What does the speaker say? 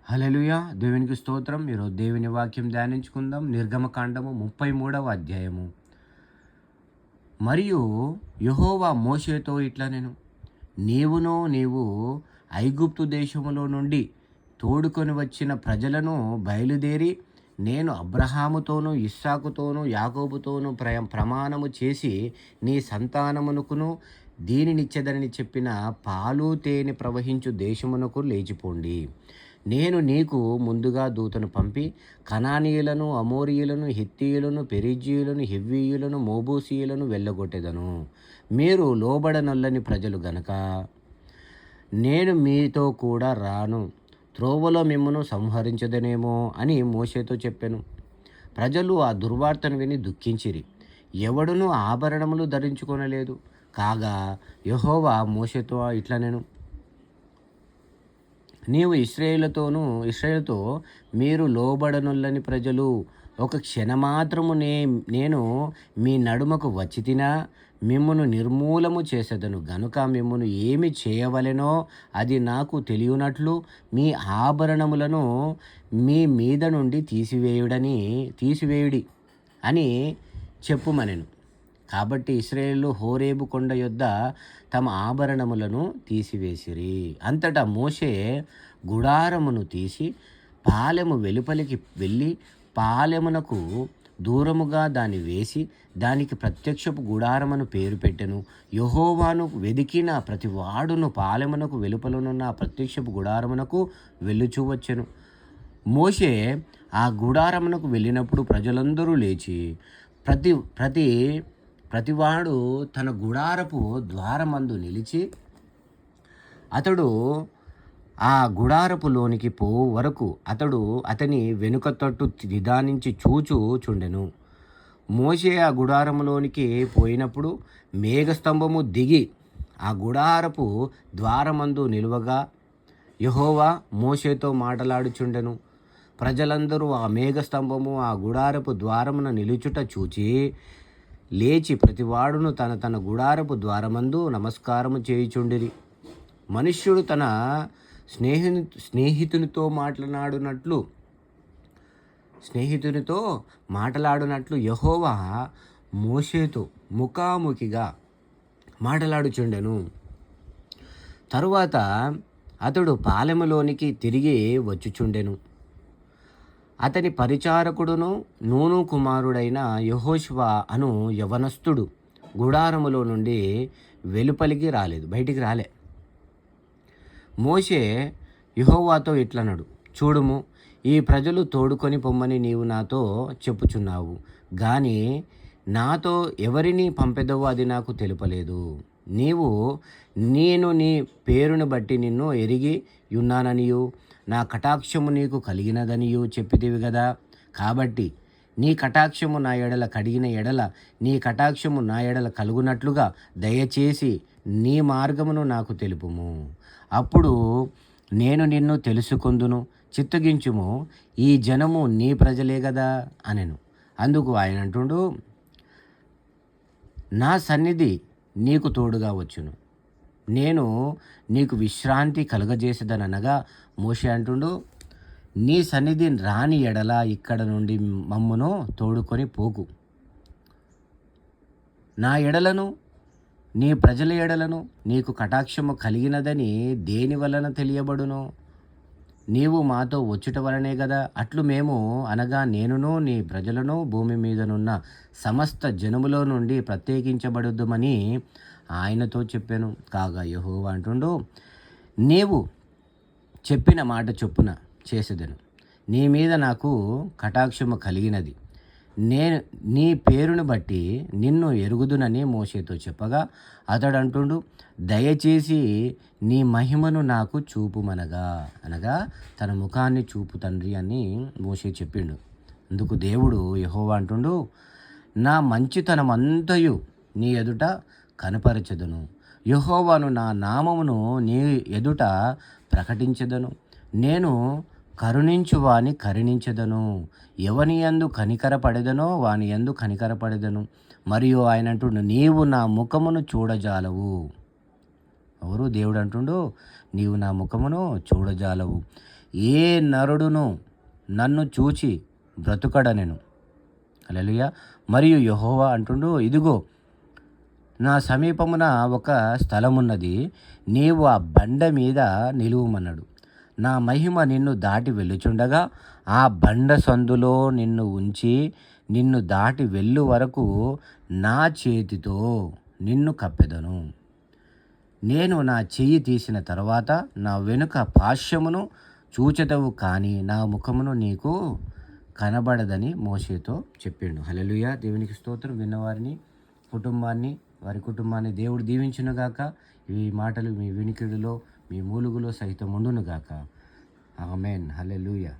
హల్లెలూయా! దేవునికి స్తోత్రం. ఈరోజు దేవుని వాక్యం ధ్యానించుకుందాం. నిర్గమకాండము 33వ అధ్యాయము. మరియు యెహోవా మోషేతో ఇట్లనెను, నీవు ఐగుప్తు దేశములో నుండి తోడుకొని వచ్చిన ప్రజలను బయలుదేరి నేను అబ్రహాముతోనూ ఇస్సాకుతోనూ యాకోబుతోనూ ప్రమాణము చేసి నీ సంతానమునకును దీనినిచ్చెదనని చెప్పిన పాలు తేనె ప్రవహించు దేశమునకు లేచిపోండి. నేను నీకు ముందుగా దూతను పంపి కనానీయులను, అమోరీయులను, హిత్తీయులను, పెరిజ్జీయులను, హివ్వీయులను, మోబూసీయులను వెళ్ళగొట్టెదను. మీరు లోబడనొల్లని ప్రజలు గనక నేను మీతో కూడా రాను. త్రోవలో మిమ్మును సంహరించదనేమో అని మోషేతో చెప్పెను. ప్రజలు ఆ దుర్వార్తను విని దుఃఖించిరి. ఎవడునూ ఆభరణములు ధరించుకొనలేదు. కాగా యెహోవా మోషేతో ఇట్లనెను, నీవు ఇశ్రాయేలుతో మీరు లోబడనొల్లని ప్రజలు, ఒక క్షణమాత్రము నేను మీ నడుమకు వచ్చి తినా మిమ్మును నిర్మూలము చేసేదను గనుక మిమ్మును ఏమి చేయవలెనో అది నాకు తెలియనట్లు మీ ఆభరణములను మీ మీద నుండి తీసివేయుడి అని చెప్పుమనెను. కాబట్టి ఇశ్రాయేలు హోరేబు కొండ యొద్ద తమ ఆభరణములను తీసివేసిరి. అంతటా మోషే గుడారమును తీసి పాలెము వెలుపలికి వెళ్ళి పాలెమునకు దూరముగా దాన్ని వేసి దానికి ప్రత్యక్షపు గుడారమను పేరు పెట్టెను. యెహోవాను వెదికిన ప్రతివాడును పాలెమునకు వెలుపలనున్న ప్రత్యక్షపు గుడారమునకు వెళ్ళుచూ వచ్చెను. మోషే ఆ గుడారమునకు వెళ్ళినప్పుడు ప్రజలందరూ లేచి ప్రతివాడు తన గుడారపు ద్వారమందు నిలిచి అతడు ఆ గుడారపులోనికి పోవు వరకు అతని వెనుక తట్టు నిదానించి చూచుచుండెను. మోషే ఆ గుడారములోనికి పోయినప్పుడు మేఘస్తంభము దిగి ఆ గుడారపు ద్వారమందు నిలువగా యెహోవా మోషేతో మాటలాడుచుండెను. ప్రజలందరూ ఆ మేఘస్తంభము ఆ గుడారపు ద్వారమున నిలుచుట చూచి లేచి ప్రతివాడును తన గుడారపు ద్వారమందు నమస్కారము చేయుచుండిరి. మనుష్యుడు తన స్నేహితునితో మాటలాడునట్లు యెహోవా మోషేతో ముఖాముఖిగా మాటలాడుచుండెను. తరువాత అతడు పాలెములోనికి తిరిగి వచ్చుచుండెను. అతని పరిచారకుడును నూను కుమారుడైన యెహోషువ అను యవనస్తుడు గుడారములో నుండి వెలుపలికి బయటికి రాలే. మోషే యెహోవాతో ఇట్లనడు, చూడుము, ఈ ప్రజలు తోడుకొని పొమ్మని నీవు నాతో చెప్పుచున్నావు గాని నాతో ఎవరిని పంపెదవో అది నాకు తెలుపలేదు. నేను నీ పేరును బట్టి నిన్ను ఎరిగి యున్నాననియు నా కటాక్షము నీకు కలిగినదనియు చెప్పితివి గదా. కాబట్టి నీ కటాక్షము నా ఎడల కడిగిన ఎడల నీ కటాక్షము నా ఎడల కలుగునట్లుగా దయచేసి నీ మార్గమును నాకు తెలుపుము. అప్పుడు నేను నిన్ను తెలుసుకొందును. చిత్తగించుము, ఈ జనము నీ ప్రజలే గదా అనెను. అందుకు ఆయన అంటుండు, నా సన్నిధి నీకు తోడుగా వచ్చును, నేను నీకు విశ్రాంతి కలుగజేసేదనగా మోషే అంటుండు, నీ సన్నిధి రాని ఎడల ఇక్కడ నుండి మమ్మును తోడుకొని పోకు. నా ఎడలను నీ ప్రజల ఎడలను నీకు కటాక్షము కలిగినదని దేని వలన తెలియబడును? నీవు మాతో వచ్చుట వలనే గదా. అట్లు మేము అనగా నేనును నీ ప్రజలను భూమి మీదనున్న సమస్త జనములో నుండి ప్రత్యేకించబడుదుమని ఆయనతో చెప్పాను. కాగా యెహోవా అంటుండు, నీవు చెప్పిన మాట చొప్పున చేసేదను. నీ మీద నాకు కటాక్షము కలిగినది. నేను నీ పేరును బట్టి నిన్ను ఎరుగుదునని మోషేతో చెప్పగా అతడు అంటుండు, దయచేసి నీ మహిమను నాకు అనగా తన ముఖాన్ని చూపు తండ్రి అని మోషే చెప్పిండు. అందుకు దేవుడు యెహోవా అంటుండు, నా మంచితనమంతయు నీ ఎదుట కనపరచెదను. యెహోవాను నా నామమును నీ ఎదుట ప్రకటించెదను. నేను కరుణించువాని కరుణించెదను. ఎవని యందు కనికరపడెదనో వాని యందు కనికరపడెదను. మరియు ఆయన అంటుండు, నీవు నా ముఖమును చూడజాలవు. ఎవరు? దేవుడు అంటుండు, నీవు నా ముఖమును చూడజాలవు. ఏ నరుడును నన్ను చూచి బ్రతుకడనెను. హల్లెలూయా. మరియు యెహోవా అంటుండు, ఇదిగో నా సమీపమున ఒక స్థలమున్నది, నీవు ఆ బండ మీద నిలువుమన్నాడు. నా మహిమ నిన్ను దాటి వెళ్ళుచుండగా ఆ బండ సందులో నిన్ను ఉంచి నిన్ను దాటి వెళ్ళు వరకు నా చేతితో నిన్ను కప్పెదను. నేను నా చెయ్యి తీసిన తర్వాత నా వెనుక పార్శ్వమును చూచెదవు, కానీ నా ముఖమును నీకు కనబడదని మోషేతో చెప్పిండు. హల్లెలూయా. దేవునికి స్తోత్రం. విన్నవారిని, కుటుంబాన్ని, వారి కుటుంబాన్ని దేవుడు దీవించునుగాక. ఈ మాటలు మీ వినికిడిలో, మీ మూలుగులో సహితం ఉండునుగాక. ఆమేన్. హల్లెలూయా.